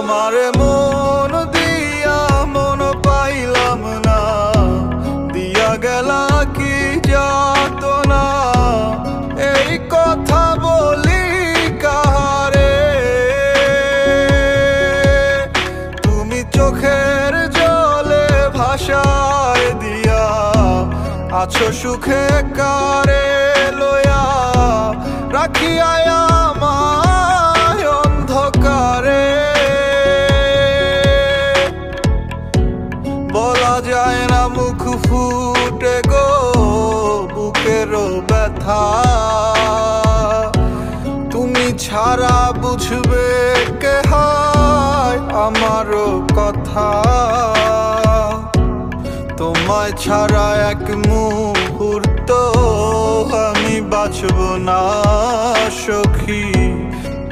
তোমার মন দিয়া মন পাইলাম না, দিয়া গেলা কি যাতনা। এই কথা বলি কাহারে, তুমি চোখের জলে ভাষায় দিয়া আছো সুখে কারে লয়া, রাখিয়া আমায় অন্ধকারে। বলা যায় না মুখ ফুটে গো বুকেরও ব্যথা, তুমি ছাড়া বুঝবে কে হায় আমারও কথা। তোমায় ছাড়া এক মুহূর্ত আমি বাঁচব না সখী,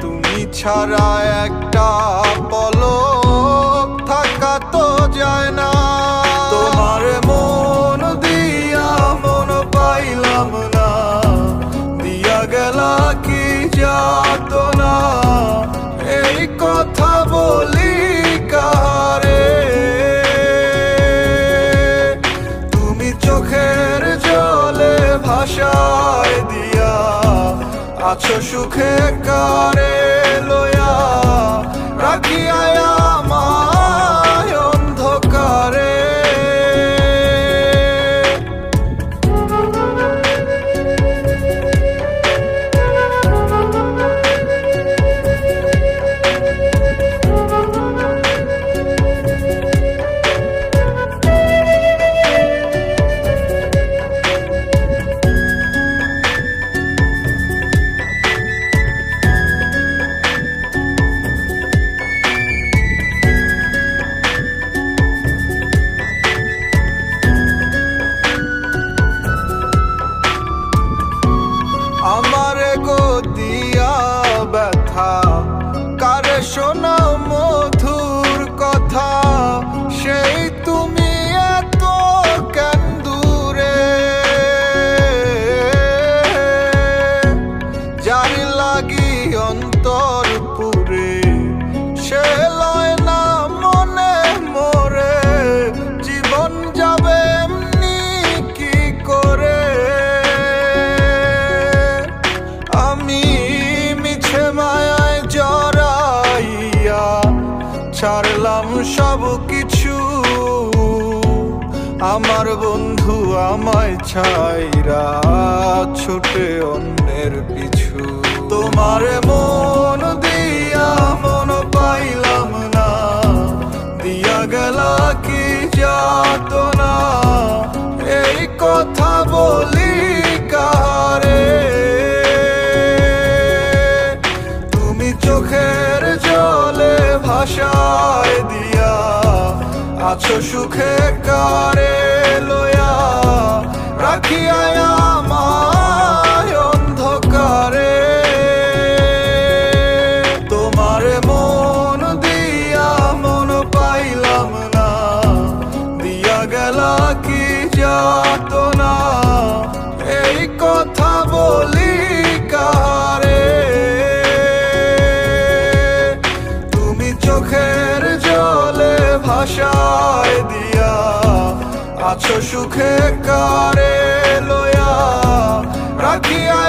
তুমি ছাড়া একটা পলক থাকা তো যায় না। তোমার মন দিয়া মন পাইলাম না, দিয়া গেলা কি যাতনা। এই কথা বলি কাহারে, তুমি চোখের জলে ভাষায় দিয়া আছো সুখে কারে লয়া, রাখিয়া আমায় অন্ধকারে। আমারে গো দিয়া ব্যথা কারে শোনা মধুর কথা, সেই তুমি এত কেন দূরে। যার লাগি অন্তর পুরে সে লয় না মনে মোরে, জীবন যাবে এমনি কি করে। আমি মিছে মায়ায় জড়াইয়া ছাড়লাম সব কিছু, আমার বন্ধু আমায় ছাইরা ছুটে অন্যের পিছু। তোমার মন দিয়া মন পাইলাম না, দিয়া গেলা কি যাতনা। এই কথা বলি কাহারে, চোখের জলে ভাষায় দিয়া আছো সুখে কারে লয়া, রাখিয়া আমায় অন্ধকারে। তোমার মন দিয়া মন পাইলাম না, দিয়া গেলা কি যাতনা। এই কথা বলি কাহারে, চোখের জলে ভাষায় দিয়া আছো সুখে কারে লয়া, রাখিয়া